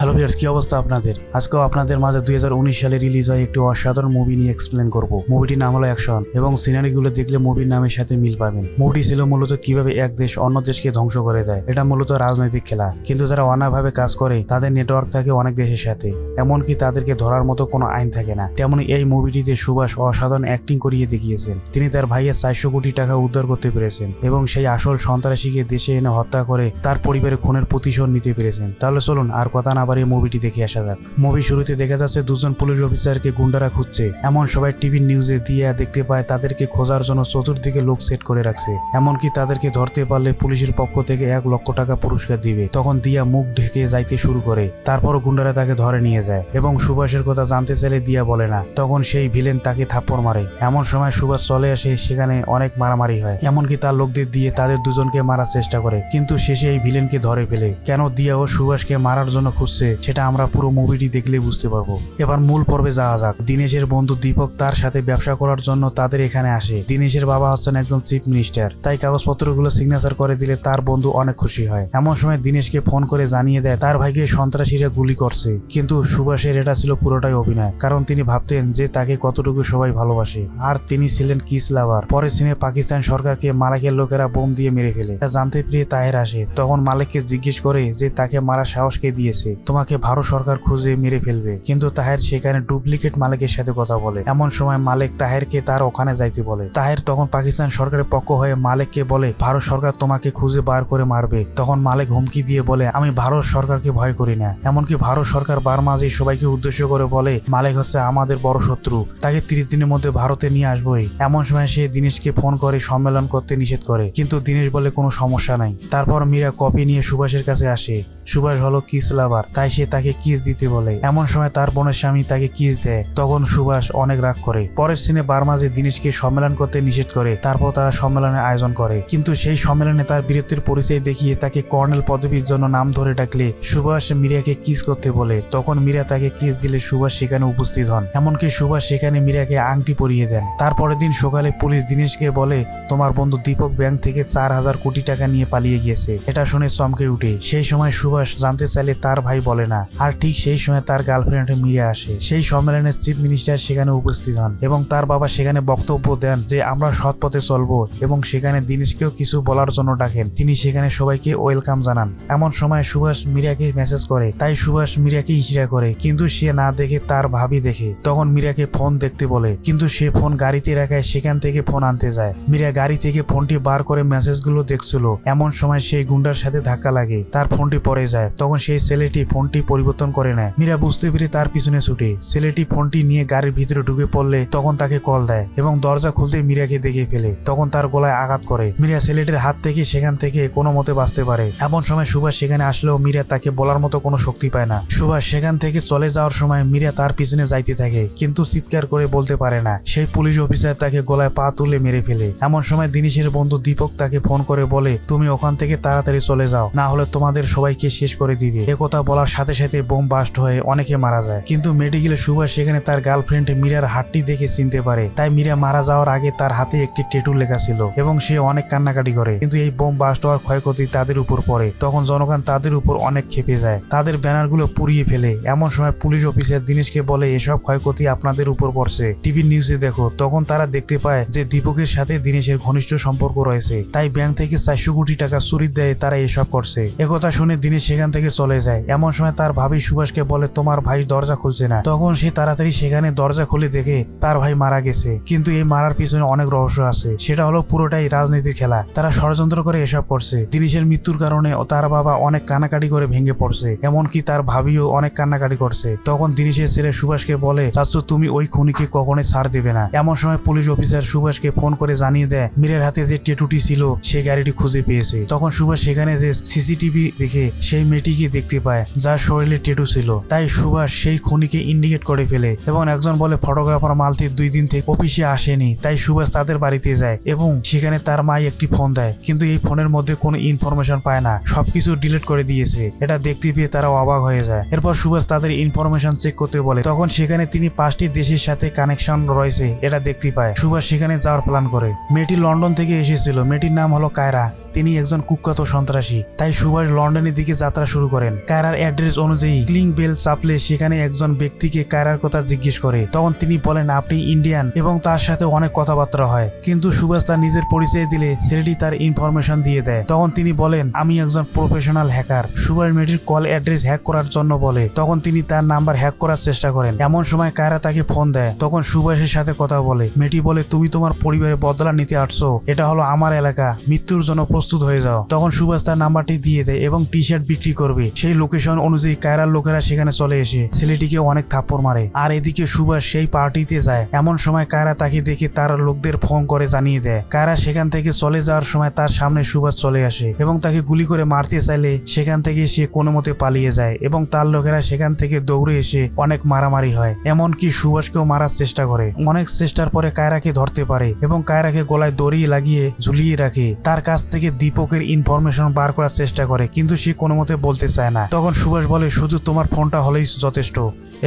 Hello viewers, কি অবস্থা আপনাদের? আজকেও আপনাদের মাঝে 2019 সালে রিলিজ হয় একটি অসাধারণ মুভি নিয়ে এক্সপ্লেন করব। মুভিটির নাম হলো অ্যাকশন এবং সিনারিগুলো দেখলে মুভির নামের সাথে মিল পাবেন। মুভিটি ছিল মূলত কিভাবে এক দেশ অন্য দেশকে ধ্বংস করে দেয়। এটা মূলত রাজনৈতিক খেলা, কিন্তু যারা অন্যায়ভাবে কাজ করে তাদের নেটওয়ার্ক থাকে অনেক দেশের সাথে, এমনকি তাদেরকে ধরার মতো কোনো আইন থাকে না। তেমনি এই মুভিটিতে সুভাষ অসাধারণ অ্যাক্টিং করিয়ে দেখিয়েছেন। তিনি তার ভাইয়ের 400 কোটি টাকা উদ্ধার করতে পেরেছেন এবং সেই আসল সন্ত্রাসীকে দেশে এনে হত্যা করে তার পরিবারের খুনের প্রতিশোধ নিতে পেরেছেন। তাহলে চলুন আর কথা না বাড়িয়ে মুভিটি দেখে আসা যাক। মুভি শুরুতে দেখা যাচ্ছে দুজন পুলিশ অফিসারকে গুন্ডারা খুঁজছে। এমন সবাই টিভির নিউজে দিয়ে দেখতে পায় তাদেরকে খোঁজার জন্য চতুর্দিকে লোক সেট করে রাখছে। এমনকি তাদেরকে ধরতে পারলে পুলিশের পক্ষ থেকে 1 লক্ষ টাকা পুরস্কার দিবে। তখন দিয়া মুখ ঢেকে যাইতে শুরু করে, তারপর গুন্ডারা তাকে ধরে নিয়ে যায় এবং সুভাষের কথা জানতে চাইলে দিয়া বলে না। তখন সেই ভিলেন তাকে থাপ্পড় মারে। এমন সময় সুভাষ চলে আসে, সেখানে অনেক মারামারি হয়। এমনকি তার লোকদের দিয়ে তাদের দুজনকে মারার চেষ্টা করে, কিন্তু শেষে এই ভিলেনকে ধরে ফেলে। কেন দিয়া ও সুভাষকে মারার জন্য খুঁজছে সেটা আমরা পুরো মুভিটি দেখলে বুঝতে পারবো। এবার মূল পর্বে যাওয়া যাক। দীনেশের বন্ধু দীপক তার সাথে ব্যবসা করার জন্য তাদের এখানে আসে। দীনেশের বাবা হচ্ছেন একজন চিফ মিনিস্টার, তাই কাগজপত্রগুলো সিগনেচার করে দিলে তার বন্ধু অনেক খুশি হয়। এমন সময় দীনেশকে ফোন করে জানিয়ে দেয় তার ভাইকে সন্ত্রাসীরা গুলি করছে। কিন্তু সুভাষের এটা ছিল পুরোটাই অভিনয়, কারণ তিনি ভাবতেন যে তাকে কতটুকু সবাই ভালোবাসে, আর তিনি ছিলেন কিস লাভার। পরের সিনে পাকিস্তান সরকারকে মালিকের লোকেরা বোম দিয়ে মেরে ফেলে। জানতে পেরে তাহের আসে। তখন মালিককে জিজ্ঞেস করে যে তাকে মারার সাহস কে দিয়েছে, তোমাকে ভারত সরকার খুঁজে মেরে ফেলবে। কিন্তু তাহের সেখানে ডুপ্লিকেট মালিকের সাথে কথা বলে। এমন সময় মালিক তাহেরকে তার ওখানে যাইতে বলে। তাহের তখন পাকিস্তান সরকারের পক্ষ হয়ে মালিককে বলে ভারত সরকার তোমাকে খুঁজে বার করে মারবে। তখন মালিক হুমকি দিয়ে বলে আমি ভারত সরকারকে ভয় করি না। এমনকি ভারত সরকার বারমাজি সবাইকে উদ্দেশ্য করে বলে মালিক হচ্ছে আমাদের বড় শত্রু, তাকে 30 দিনের মধ্যে ভারতে নিয়ে আসবোই। এমন সময় সে দীনেশকে ফোন করে সম্মেলন করতে নিষেধ করে, কিন্তু দীনেশ বলে কোনো সমস্যা নাই। তারপর মীরা কপি নিয়ে সুভাষের কাছে আসে। সুভাষ হলো কিস লাভার, তাই সে তাকে কিস দিতে বলে। এমন সময় তার বোনের স্বামী তাকে কিস দেয়। তখন সুভাষ অনেক রাগ করে। পরের সিনে বারমাজি দীনেশকে সম্মেলন করতে নিষেধ করে। তারপর তারা সম্মেলনের আয়োজন করে, কিন্তু সেই সম্মেলনে তার বীরত্বের পরিচয় দেখিয়ে তাকে কর্নেল পদবীর জন্য নাম ধরে ডাকলে সুভাষ মীরাকে কিস করতে বলে। তখন মীরা তাকে কিস দিলে সুভাষ সেখানে উপস্থিত হন। এমনকি সুভাষ সেখানে মীরাকে আংটি পরিয়ে দেন। তারপরের দিন সকালে পুলিশ দীনেশকে বলে তোমার বন্ধু দীপক ব্যাংক থেকে 4000 কোটি টাকা নিয়ে পালিয়ে গিয়েছে। এটা শুনে চমকে উঠে। সেই সময় সুভাষ জানতে চাইলে তার ভাই বলে না। আর ঠিক সেই সময় তার গার্লফ্রেন্ড মীরা আসে। সেই সম্মেলনে চিফ মিনিস্টার সেখানে উপস্থিত হন এবং তার বাবা সেখানে বক্তব্য দেন যে আমরা সৎ পথে চলবো, এবং সেখানে দীনেশকেও কিছু বলার জন্য ডাকেন। তিনি সেখানে সবাইকে ওয়েলকাম জানান। এমন সময় সুভাষ মীরাকে মেসেজ করে, তাই সুভাষ মীরাকে ইশারা করে, কিন্তু সে না দেখে তার ভাবি দেখে। তখন মীরাকে ফোন দেখতে বলে, কিন্তু সে ফোন গাড়িতে রাখায় সেখান থেকে ফোন আনতে যায়। মীরা গাড়ি থেকে ফোনটি বার করে মেসেজগুলো দেখছিল। এমন সময় সেই গুন্ডার সাথে ধাক্কা লাগে, তার ফোনটি পড়ে যায়। তখন সেই ছেলেটি ফোনটি পরিবর্তন করে নেয়। মীরা বুঝতে পেরে তার পিছনে ছুটে। ছেলেটি ফোনটি নিয়ে গাড়ির ভিতরে ঢুকে পড়লে তখন তাকে কল দেয় এবং দরজা খুলতে মীরাকে দেখে ফেলে। তখন তার গলায় আঘাত করে। মীরা ছেলেটির হাত থেকে সেখান থেকে কোনো মতে বাঁচতে পারে। এমন সময় সুভাষ সেখানে আসলেও মীরা তাকে বলার মতো কোনো শক্তি পায় না। সুভাষ সেখান থেকে চলে যাওয়ার সময় মীরা তার পিছনে যাইতে থাকে, কিন্তু চিৎকার করে বলতে পারে না। সেই পুলিশ অফিসার তাকে গলায় পা তুলে মেরে ফেলে। এমন সময় দীনেশের বন্ধু দীপক তাকে ফোন করে বলে তুমি ওখান থেকে তাড়াতাড়ি চলে যাও, না হলে তোমাদের সবাইকে শেষ করে দিবে। একথা বলার সাথে সাথে বোম বাস্ট হয়ে অনেকে মারা যায়। কিন্তু মেডিকেলে সুভাষ সেখানে তার গার্লফ্রেন্ড মীরার হাতটি দেখে চিনতে পারে। তাই মীরা মারা যাওয়ার আগে তার হাতে একটি ট্যাটু লেখা ছিল এবং সে অনেক কান্নাকাটি করে। কিন্তু এই বোম বাস্ট হওয়ার ক্ষয়ক্ষতি তাদের উপর পড়ে। তখন জনগণ তাদের উপর অনেক ক্ষেপে যায়, তাদের ব্যানারগুলো পুড়িয়ে ফেলে। এমন সময় পুলিশ অফিসার দীনেশকে বলে এসব ক্ষয়ক্ষতি আপনাদের উপর পড়ছে, টিভি নিউজে দেখো। তখন তারা দেখতে পায় যে দীপকের সাথে দীনেশের ঘনিষ্ঠ সম্পর্ক রয়েছে, তাই ব্যাংক থেকে 400 কোটি টাকা চুরির দায়ে তারা এসব করছে। একথা শুনে দীনেশ সেখান থেকে চলে যায়। এমন সময় তার ভাবি সুভাষকে বলে তোমার ভাই দরজা খুলছে না। তখন সে তাড়াতাড়ি সেখানে দরজা খুলে দেখে তার ভাই মারা গেছে। কিন্তু এই মারার পিছনে অনেক রহস্য আছে, সেটা হলো পুরোটাই রাজনীতির খেলা। তারা ষড়যন্ত্র করে এসব করছে। দীনেশের মৃত্যুর কারণে তার বাবা অনেক কান্নাকাটি করে ভেঙে পড়ছে, এমনকি তার ভাবিও অনেক কান্নাকাটি করছে। তখন দীনেশের ছেলে সুভাষকে বলে চাচু তুমি ওই খুনিকে কখনোই ছাড় দেবে না। এমন সময় পুলিশ অফিসার সুভাষকে ফোন করে জানিয়ে দেয় মীরের হাতে যে ট্যাটুটি ছিল সেই গাড়িটি খুঁজে পেয়েছে। তখন সুভাষ সেখানে যে সিসিটিভি দেখে সেই মেয়েটিকে দেখতে পায় যার শরীরে ট্যাটু ছিল। তাই সুভাষ সেই খুনিকে ইন্ডিকেট করে ফেলে এবং একজন বলে ফটোগ্রাফার মালতি 2 দিন থেকে অফিসে আসেনি। তাই সুভাষ তাদের বাড়িতে যায় এবং সেখানে তার মা একটি ফোন দেয়, কিন্তু এই ফোনের মধ্যে কোনো ইনফরমেশন পায় না, সবকিছু ডিলিট করে দিয়েছে। এটা দেখতে পেয়ে তারা অবাক হয়ে যায়। এরপর সুভাষ তাদের ইনফরমেশন চেক করতে বলে। তখন সেখানে তিনি 5টি দেশের সাথে কানেকশন রয়েছে এটা দেখতে পায়। সুভাষ সেখানে যাওয়ার প্ল্যান করে। মেয়েটি লন্ডন থেকে এসেছিল। মেয়েটির নাম হলো কায়রা। তিনি একজন কুখ্যাত সন্ত্রাসী। তাই সুভাষ লন্ডনের দিকে যাত্রা শুরু করেন। কায়রার অ্যাড্রেস অনুযায়ী ক্লিং বেল চাপলে সেখানে একজন ব্যক্তিকে কায়রার কথা জিজ্ঞেস করে। তখন তিনি বলেন আপনি ইন্ডিয়ান এবং তার সাথে অনেক কথাবার্তা হয়। কিন্তু সুভাষ তার নিজের পরিচয় দিলে ছেলেটি তার ইনফরমেশন দিয়ে দেয়। তখন তিনি বলেন আমি একজন প্রফেশনাল হ্যাকার। সুভাষ মেয়েটির কল অ্যাড্রেস হ্যাক করার জন্য বলে। তখন তিনি তার নাম্বার হ্যাক করার চেষ্টা করেন। এমন সময় কায়রা তাকে ফোন দেয়। তখন সুভাষের সাথে কথা বলে। মেয়েটি বলে তুমি তোমার পরিবারের বদলা নিতে আসছো, এটা হলো আমার এলাকা, মৃত্যুর জন্য প্রস্তুত হয়ে যাও। তখন সুভাষ তার নাম্বারটি দিয়ে দেয় এবং টি শার্ট বিক্রি করবে। সেই লোকেশন অনুযায়ী কায়রার লোকেরা সেখানে চলে এসে ছেলেটিকে অনেক থাপ্পড় মারে। আর এদিকে সুভাষ সেই পার্টিতে যায়। এমন সময় কায়রা তাকে দেখে তার লোকদের ফোন করে জানিয়ে দেয়। কায়রা সেখান থেকে চলে যাওয়ার সময় তার সামনে সুভাষ চলে আসে এবং তাকে গুলি করে মারতে চাইলে সেখান থেকে সে কোনো মতে পালিয়ে যায় এবং তার লোকেরা সেখান থেকে দৌড়ে এসে অনেক মারামারি হয়। এমনকি সুভাষকেও মারার চেষ্টা করে। অনেক চেষ্টার পরে কায়রাকে ধরতে পারে এবং কায়রাকে গলায় দড়ি লাগিয়ে ঝুলিয়ে রাখে। তার কাছ থেকে দীপকের ইনফরমেশন বার করার চেষ্টা করে, কিন্তু সে কোনো মতে বলতে চায় না। তখন সুভাষ বলে শুধু তোমার ফোনটা হলেই যথেষ্ট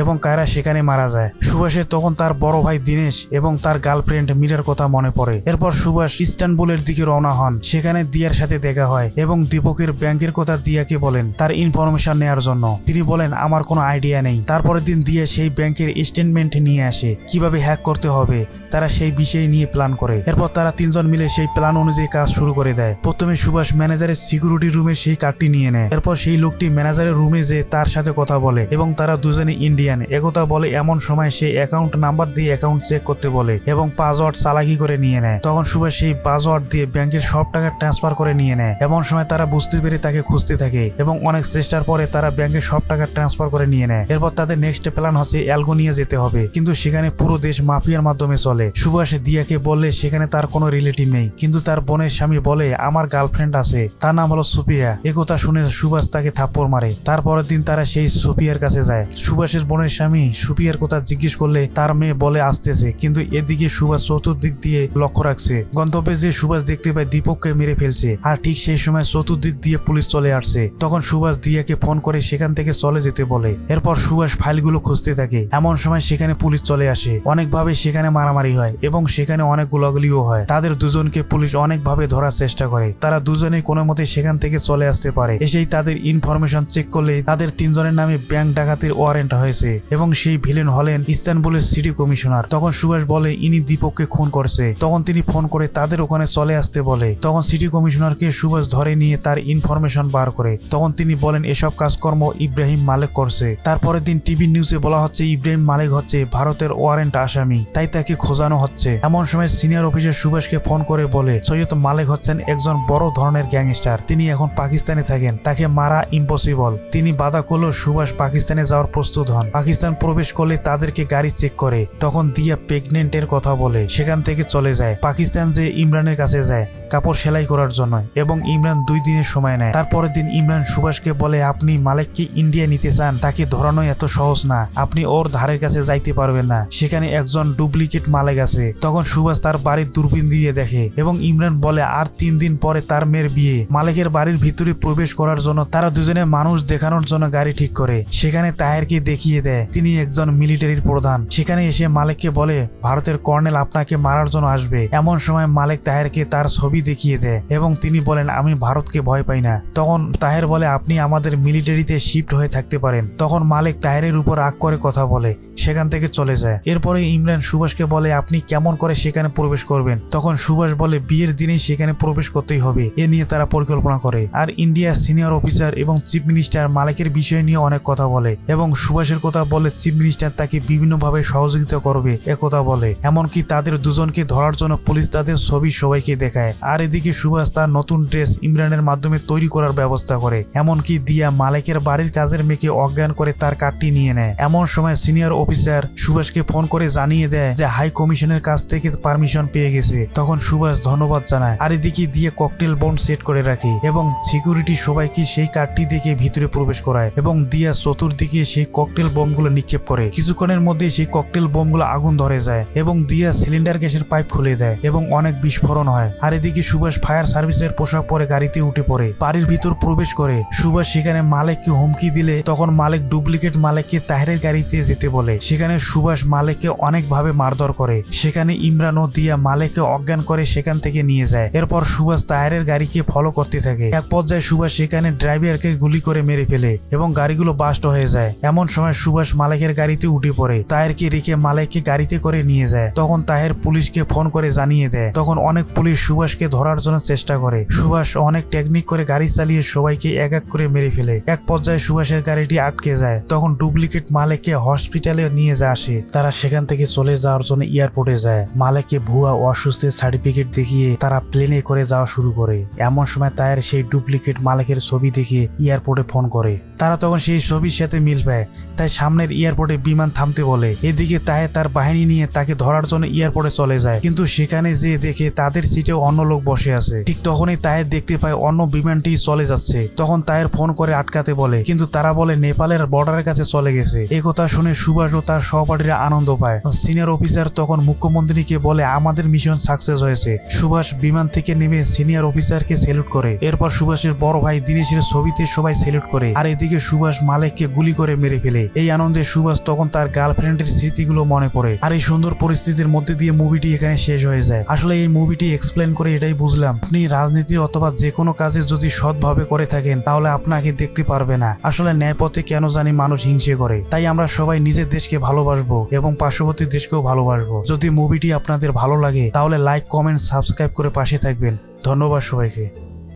এবং কায়রা সেখানে মারা যায়। সুভাষের তখন তার বড় ভাই দীনেশ এবং তার গার্লফ্রেন্ড মীরার কথা মনে পড়ে। এরপর সুভাষ ইস্তানবুলের দিকে রওনা হন। সেখানে দিয়ার সাথে দেখা হয় এবং দীপকের ব্যাংকের কথা দিয়াকে বলেন তার ইনফরমেশন নেওয়ার জন্য। তিনি বলেন আমার কোনো আইডিয়া নেই। তারপরের দিন দিয়া সেই ব্যাংকের স্টেটমেন্ট নিয়ে আসে। কিভাবে হ্যাক করতে হবে তারা সেই বিষয় নিয়ে প্ল্যান করে। এরপর তারা তিনজন মিলে সেই প্ল্যান অনুযায়ী কাজ শুরু করে দেয়। প্রথমে সুভাষ ম্যানেজারের সিকিউরিটি রুমে সেই কার্ডটি নিয়ে নেয়। এরপর সেই লোকটি ম্যানেজারের রুমে যে তার সাথে কথা বলে এবং তারা দুজনে ইন্ডিয়ান একথা বলে। এমন সময় সেই অ্যাকাউন্ট নাম্বার দিয়ে অ্যাকাউন্ট চেক করতে বলে এবং পাসওয়ার্ড চালাকি করে নিয়ে নেয়। তখন সুভাষ সেই পাসওয়ার্ড দিয়ে ব্যাংকের সব টাকা ট্রান্সফার করে নিয়ে নেয়। এমন সময় তারা বুঝতে পেরে তাকে খুঁজতে থাকে এবং অনেক চেষ্টার পরে তারা ব্যাংকের সব টাকা ট্রান্সফার করে নিয়ে নেয়। এরপর তাদের নেক্সট প্ল্যান হচ্ছে অ্যালগোনিয়া যেতে হবে, কিন্তু সেখানে পুরো দেশ মাফিয়ার মাধ্যমে চলে। সুভাষ দিয়াকে বললে সেখানে তার কোনো রিলেটিভ নেই, কিন্তু তার বোনের স্বামী বলে আমার গার্লফ্রেন্ড আছে, তার নাম হলো সুপিয়া। একথা শুনে সুভাষ তাকে থাপ্পড় মারে। তারপরের দিন তারা সেই সুপিয়ার কাছে যায়। সুভাষের বোনের স্বামী সুপিয়ার কথা জিজ্ঞেস করলে তার মেয়ে বলে আসতেছে, কিন্তু এদিকে সুভাষ চতুর্দিক দিয়ে লক্ষ্য রাখছে। গন্তব্যে যে সুভাষ দেখতে পায় দীপককে মেরে ফেলছে। আর ঠিক সেই সময় চতুর্দিক দিয়ে পুলিশ চলে আসছে। তখন সুভাষ দিয়াকে ফোন করে সেখান থেকে চলে যেতে বলে। এরপর সুভাষ ফাইলগুলো খুঁজতে থাকে। এমন সময় সেখানে পুলিশ চলে আসে। অনেকভাবে সেখানে মারামারি হয় এবং সেখানে অনেক গোলাগুলিও হয়। তাদের দুজনকে পুলিশ অনেকভাবে ধরার চেষ্টা করে। তারা দুজনেই কোনো মতে সেখান থেকে চলে আসতে পারে। এসেই তাদের ইনফরমেশন চেক করলে তাদের তিনজনের নামে ব্যাংক ডাকাতির ওয়ারেন্ট হয়েছে এবং সেই ভিলেন হলেন ইস্তানবুলের সিটি কমিশনার। তখন সুভাষ বলে ইনি দীপককে খুন করছে। তখন তিনি ফোন করে তাদের ওখানে চলে আসতে বলে। তখন সিটি কমিশনারকে সুভাষ ধরে নিয়ে তার ইনফরমেশন বার করে। তখন তিনি বলেন এসব কাজকর্ম ইব্রাহিম মালিক করছে। তারপরের দিন টিভি নিউজে বলা হচ্ছে ইব্রাহিম মালিক হচ্ছে ভারতের ওয়ারেন্ট আসামি, তাই তাকে খোঁজানো হচ্ছে। এমন সময় সিনিয়র অফিসার সুভাষকে ফোন করে বলে সৈয়দ মালিক হচ্ছেন একজন বড় ধরনের গ্যাংস্টার, তিনি এখন পাকিস্তানে থাকেন, তাকে মারা ইম্পসিবল। তিনি বাধা করলেও সুভাষ পাকিস্তানে যাওয়ার প্রস্তুত হন। পাকিস্তান প্রবেশ করলে তাদেরকে গাড়ি চেক করে। তখন দিয়া প্রেগনেন্ট এর কথা বলে সেখান থেকে চলে যায়। পাকিস্তান যে ইমরানের কাছে যায় কাপড় সেলাই করার জন্য এবং ইমরান 2 দিনের সময় নেয়। তারপরের দিন ইমরান সুভাষকে বলে আপনি মালিককে ইন্ডিয়া নিতে চান, তাকে ধরানো এত সহজ না, আপনি ওর ধারের কাছে যাইতে পারবেন না, সেখানে একজন ডুপ্লিকেট মালিক আছে। তখন সুভাষ তার বাড়ির দূরবীন দিয়ে দেখে এবং ইমরান বলে আর 3 দিন পরে তার মেয়ের বিয়ে। মালিকের বাড়ির ভিতরে প্রবেশ করার জন্য তারা দুজনে মানুষ দেখানোর জন্য গাড়ি ঠিক করে। সেখানে তাহেরকে দেখিয়ে দেয় তিনি একজন মিলিটারির প্রধান। সেখানে এসে মালিককে বলে ভারতের কর্নেল আপনাকে মারার জন্য আসবে। এমন সময় মালিক তাহেরকে তার ছবি দেখিয়ে দেয় এবং তিনি বলেন আমি ভারতকে ভয় পাই না। তখন তাহের বলে আপনি আমাদের মিলিটারিতে শিফট হয়ে থাকতে পারেন। তখন মালিক তাহেরের উপর রাগ করে কথা বলে সেখান থেকে চলে যায়। এরপরে ইমরান সুভাষকে বলে আপনি কেমন করে সেখানে প্রবেশ করবেন। তখন সুভাষ বলে বিয়ের দিনেই সেখানে প্রবেশ করতেই হবে। এ নিয়ে তারা পরিকল্পনা করে। আর ইন্ডিয়ার সিনিয়র অফিসার এবং চিফ মিনিস্টার মালিকের বিষয় নিয়ে অনেক কথা বলে এবং সুভাষের কথা বলে চিফ মিনিস্টার তাকে বিভিন্নভাবে সহযোগিতা করবে একথা বলে। এমনকি তাদের দুজনকে ধরার জন্য পুলিশ তাদের ছবি সবাইকে দেখায়। আর এদিকে সুভাষ তার নতুন ড্রেস ইমরানের মাধ্যমে তৈরি করার ব্যবস্থা করে। এমনকি দিয়া মালিকের বাড়ির কাজের মেয়েকে অজ্ঞান করে তার কার্ডটি নিয়ে নেয়। এমন সময় সিনিয়র অফিসার সুভাষকে ফোন করে জানিয়ে দেয় যে হাই কমিশনের কাছ থেকে পারমিশন পেয়ে গেছে। তখন সুভাষ ধন্যবাদ জানায়। আর এদিকে দিয়ে ককটেল বম্ব সেট করে রাখে এবং সিকিউরিটি সবাইকে সেই কার্ডটি দেখে ভিতরে প্রবেশ করায় এবং দিয়া চতুর্দিকে সেই ককটেল বোমগুলো নিক্ষেপ করে। কিছুক্ষণের মধ্যে সেই ককটেল বোমগুলো আগুন ধরে যায় এবং দিয়া সিলিন্ডার গ্যাসের পাইপ খুলে দেয় এবং অনেক বিস্ফোরণ হয়। আর এদিকে সুভাষ ফায়ার সার্ভিসের পোশাক পরে গাড়িতে উঠে পড়ে বাড়ির ভিতর প্রবেশ করে। সুভাষ সেখানে মালিককে হুমকি দিলে তখন মালিক ডুপ্লিকেট মালিককে তাহেরের গাড়িতে যেতে বলে বলে। সেখানে সুভাষ মালেককে অনেকভাবে মারধর করে। সেখানে ইমরান ও দিয়া মালেককে অজ্ঞান করে সেখান থেকে নিয়ে যায়। এরপর সুভাষ তাহেরের গাড়িকে ফলো করতে থাকে। এক পর্যায়ে সুভাষ সেখানে ড্রাইভারকে গুলি করে মেরে ফেলে এবং গাড়িগুলো বাস্ট হয়ে যায়। এমন সময় সুভাষ মালেকের গাড়িতে উঠে পড়ে। তাহেরকে রেখে মালেককে গাড়িতে করে নিয়ে যায়। তখন তাহের পুলিশকে ফোন করে জানিয়ে দেয়। তখন অনেক পুলিশ সুভাষকে ধরার জন্য চেষ্টা করে। সুভাষ অনেক টেকনিক করে গাড়ি চালিয়ে সবাইকে এক এক করে মেরে ফেলে। এক পর্যায়ে সুভাষের গাড়িটি আটকে যায়। তখন ডুপ্লিকেট মালেককে হসপিটালে নিয়ে আসে। তারা সেখান থেকে চলে যাওয়ার জন্য এয়ারপোর্টে যায়। মালেককে ভুয়া অসুস্থের সার্টিফিকেট দেখিয়ে তারা প্লেনে করে যাওয়া শুরু করে। এমন সময় তাহের সেই ডুপ্লিকেট মালেকের ছবি দেখে এয়ারপোর্টে ফোন করে। তারা তখন সেই ছবির সাথে মিল পায়, তাই সামনের এয়ারপোর্টে বিমান থামতে বলে। এদিকে তাহের তার বাহিনী নিয়ে তাকে ধরার জন্য এয়ারপোর্টে চলে যায়, কিন্তু সেখানে যে দেখে তাদের সিটে অন্য লোক বসে আছে। ঠিক তখনই তাহের দেখতে পায় অন্য বিমানটি চলে যাচ্ছে। তখন তাহের ফোন করে আটকাতে বলে, কিন্তু তারা বলে নেপালের বর্ডারের কাছে চলে গেছে। এই কথা শুনে সুভাষ ও তার সহপাঠীরা আনন্দ পায়। সিনিয়র অফিসার তখন মুখ্যমন্ত্রীকে বলে আমাদের মিশন সাকসেস হয়েছে। সুভাষ বিমান থেকে নেমে সিনিয়র অফিসারকে স্যালুট করে। এরপর সুভাষের বড় ভাই দীনেশের ছবিতে সবাই স্যালুট করে। আর এদিকে সুভাষ মালেককে গুলি করে মেরে ফেলে। এই আনন্দে সুভাষ তখন তার গার্লফ্রেন্ডের স্মৃতিগুলো মনে পড়ে। আর এই সুন্দর পরিস্থিতির মধ্যে দিয়ে মুভিটি এখানে শেষ হয়ে যায়। আসলে এই মুভিটি এক্সপ্লেন করে এটাই বুঝলাম, আপনি রাজনীতি অথবা যে কোনো কাজে যদি সৎভাবে করে থাকেন তাহলে আপনাকে দেখতে পারবে না। আসলে ন্যায়পথে কেন জানি মানুষ হিংসে করে। তাই আমরা সবাই নিজের দেশকে ভালোবাসবো এবং পার্শ্ববর্তী দেশকেও ভালোবাসবো। যদি মুভিটি আপনাদের ভালো লাগে তাহলে লাইক, কমেন্ট, সাবস্ক্রাইব করে পাশে থাকবেন। ধন্যবাদ সবাইকে।